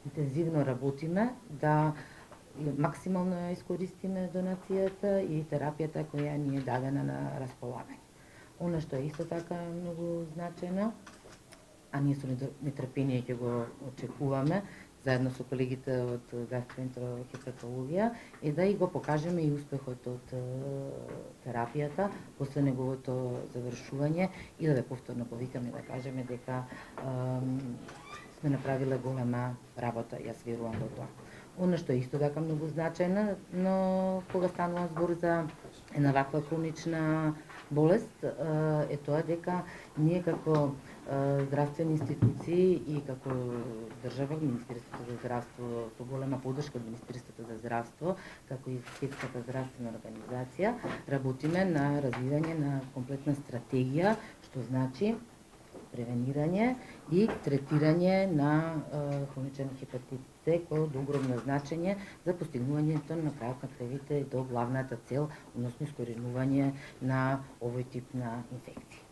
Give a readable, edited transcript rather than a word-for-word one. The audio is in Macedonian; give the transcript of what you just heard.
интензивно работиме да максимално ја искористиме донацијата и терапијата која ни е дадена на располагање. Она што е исто така многу значајно, а ние со нетрпение ќе го очекуваме, заедно со колегите од гастроентерохепатологија, е да и го покажеме и успехот од терапијата после неговото завршување и да повторно повикаме да кажеме дека сме направиле голема работа, јас верувам во тоа. Оно што е исто така многу значајно, но кога станува збор за една ваква хронична болест, е тоа дека ние како здравствени институции и како држава, Министерството за здравство, со голема подршка од Министерството за здравство, како и Светската здравствена организација, работиме на развивање на комплетна стратегија, што значи превенирање и третирање на хроничен хепатит С, кој е од огромно значење за постигнувањето на крајот на крајвите до главната цел, односно искоренување на овој тип на инфекција.